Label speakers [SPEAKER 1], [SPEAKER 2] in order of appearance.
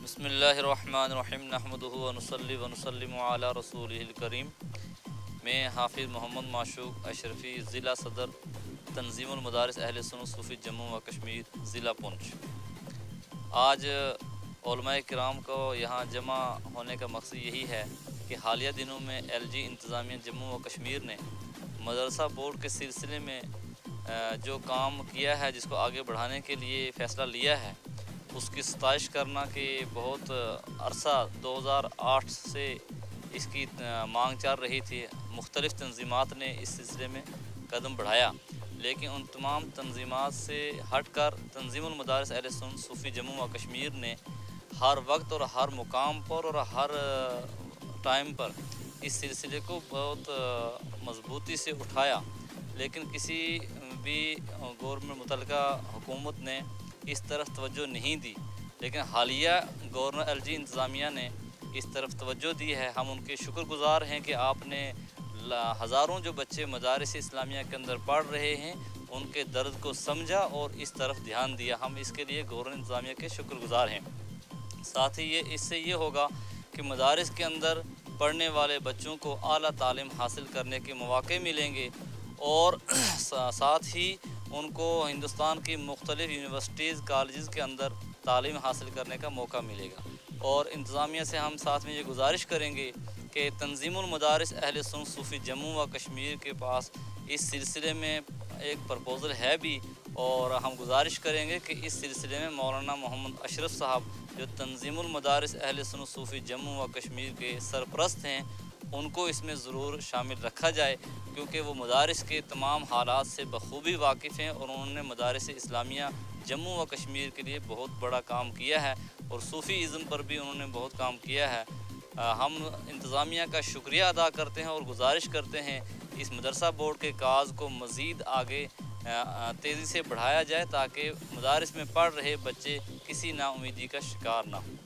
[SPEAKER 1] بسم اللہ الرحمن الرحیم نحمدہ ونصلی ونسلم علی رسولہ الکریم۔ میں حافظ محمد معشوق اشرفی، ضلع صدر تنظیم المدارس اہل سنت صوفی جموں و کشمیر، ضلع پونچھ۔ آج علماء کرام کو یہاں جمع ہونے کا مقصد یہی ہے کہ حالیہ دنوں میں ایل جی انتظامیہ جموں و کشمیر نے مدرسہ بورڈ کے سلسلے میں جو کام کیا ہے، جس کو آگے بڑھانے کے لیے فیصلہ لیا ہے، اس کی ستائش کرنا کہ بہت عرصہ 2008 سے اس کی مانگ چل رہی تھی۔ مختلف تنظیمات نے اس سلسلے میں قدم بڑھایا، لیکن ان تمام تنظیمات سے ہٹ کر تنظیم المدارس اہل سنت صوفی جموں و کشمیر نے ہر وقت اور ہر مقام پر اور ہر ٹائم پر اس سلسلے کو بہت مضبوطی سے اٹھایا، لیکن کسی بھی گورنمنٹ متعلقہ حکومت نے اس طرف توجہ نہیں دی۔ لیکن حالیہ گورنر ایل جی انتظامیہ نے اس طرف توجہ دی ہے۔ ہم ان کے شکر گزار ہیں کہ آپ نے ہزاروں جو بچے مدارس اسلامیہ کے اندر پڑھ رہے ہیں، ان کے درد کو سمجھا اور اس طرف دھیان دیا۔ ہم اس کے لیے گورنر انتظامیہ کے شکر گزار ہیں۔ ساتھ ہی اس سے یہ ہوگا کہ مدارس کے اندر پڑھنے والے بچوں کو اعلیٰ تعلیم حاصل کرنے کے مواقع ملیں گے، اور ساتھ ہی ان کو ہندوستان کی مختلف یونیورسٹیز کالجز کے اندر تعلیم حاصل کرنے کا موقع ملے گا۔ اور انتظامیہ سے ہم ساتھ میں یہ گزارش کریں گے کہ تنظیم المدارس اہل سنت صوفی جموں و کشمیر کے پاس اس سلسلے میں ایک پرپوزل ہے بھی، اور ہم گزارش کریں گے کہ اس سلسلے میں مولانا محمد اشرف صاحب جو تنظیم المدارس اہل سنت صوفی جموں و کشمیر کے سرپرست ہیں، ان کو اس میں ضرور شامل رکھا جائے، کیونکہ وہ مدارس کے تمام حالات سے بخوبی واقف ہیں، اور انہوں نے مدارس اسلامیہ جموں و کشمیر کے لیے بہت بڑا کام کیا ہے، اور صوفی ازم پر بھی انہوں نے بہت کام کیا ہے۔ ہم انتظامیہ کا شکریہ ادا کرتے ہیں اور گزارش کرتے ہیں اس مدرسہ بورڈ کے کاز کو مزید آگے تیزی سے بڑھایا جائے، تاکہ مدارس میں پڑھ رہے بچے کسی نا امیدی کا شکار نہ ہوں۔